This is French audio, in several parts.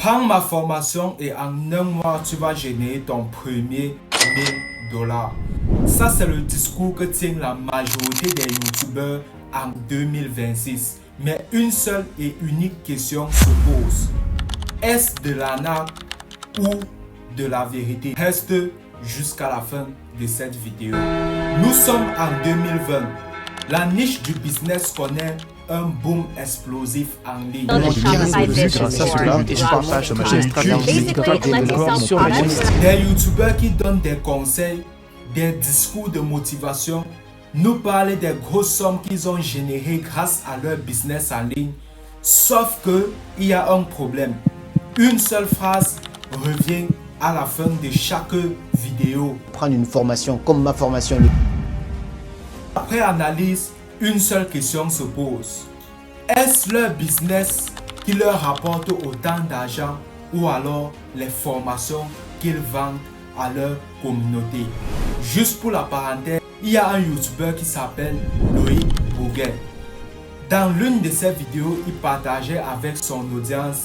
Prends ma formation et en un mois, tu vas générer ton premier $1000. Ça, c'est le discours que tient la majorité des youtubeurs en 2026. Mais une seule et unique question se pose. Est-ce de l'arnaque ou de la vérité? Reste jusqu'à la fin de cette vidéo. Nous sommes en 2020. La niche du business connaît un boom explosif en ligne. Des youtubeurs qui donnent des conseils, des discours de motivation, nous parlent des grosses sommes qu'ils ont générées grâce à leur business en ligne. Sauf que il y a un problème. Une seule phrase revient à la fin de chaque vidéo. Prendre une formation comme ma formation. Après analyse, une seule question se pose. Est-ce leur business qui leur rapporte autant d'argent ou alors les formations qu'ils vendent à leur communauté? Juste pour la parenthèse, il y a un youtubeur qui s'appelle Loïc Bourguet. Dans l'une de ses vidéos, il partageait avec son audience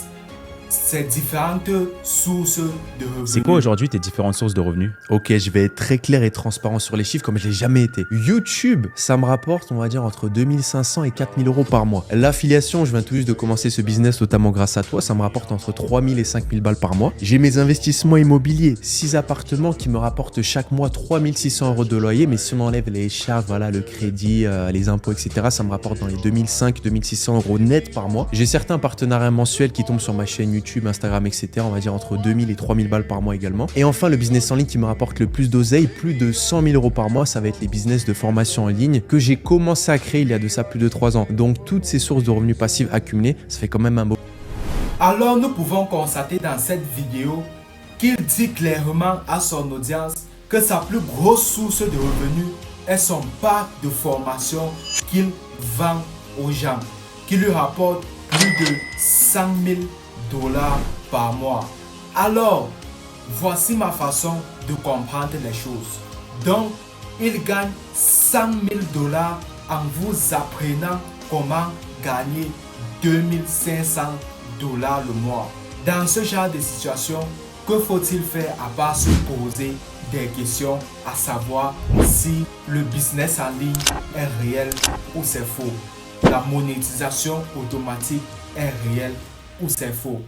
ses différentes sources de revenus. C'est quoi aujourd'hui tes différentes sources de revenus? Ok, je vais être très clair et transparent sur les chiffres comme je l'ai jamais été. YouTube, ça me rapporte, on va dire, entre 2500 et 4000 euros par mois. L'affiliation, je viens tout juste de commencer ce business, notamment grâce à toi, ça me rapporte entre 3000 et 5000 balles par mois. J'ai mes investissements immobiliers, 6 appartements qui me rapportent chaque mois 3600 euros de loyer, mais si on enlève les charges, voilà, le crédit, les impôts, etc., ça me rapporte dans les 2500-2600 euros net par mois. J'ai certains partenariats mensuels qui tombent sur ma chaîne YouTube, Instagram, etc. On va dire entre 2000 et 3000 balles par mois également. Et enfin, le business en ligne qui me rapporte le plus d'oseille, plus de 100 000 euros par mois, ça va être les business de formation en ligne que j'ai commencé à créer il y a de ça plus de 3 ans. Donc, toutes ces sources de revenus passifs accumulées, ça fait quand même un beau. Alors, nous pouvons constater dans cette vidéo qu'il dit clairement à son audience que sa plus grosse source de revenus est son pack de formation qu'il vend aux gens, qui lui rapporte plus de 100 000 $ par mois. Alors, voici ma façon de comprendre les choses. Donc, il gagne 100 000 $ en vous apprenant comment gagner 2500 $ le mois. Dans ce genre de situation, que faut-il faire à part se poser des questions, à savoir si le business en ligne est réel ou c'est faux? La monétisation automatique est réelle ou c'est faux?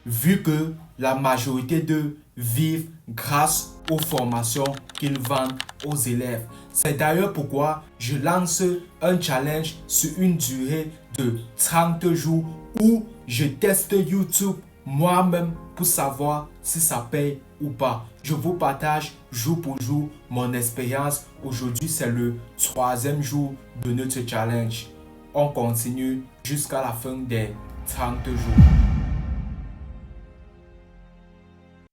Vu que la majorité d'eux vivent grâce aux formations qu'ils vendent aux élèves. C'est d'ailleurs pourquoi je lance un challenge sur une durée de 30 jours où je teste YouTube moi-même pour savoir si ça paye ou pas. Je vous partage jour pour jour mon expérience. Aujourd'hui, c'est le 3e jour de notre challenge. On continue jusqu'à la fin des 30 jours.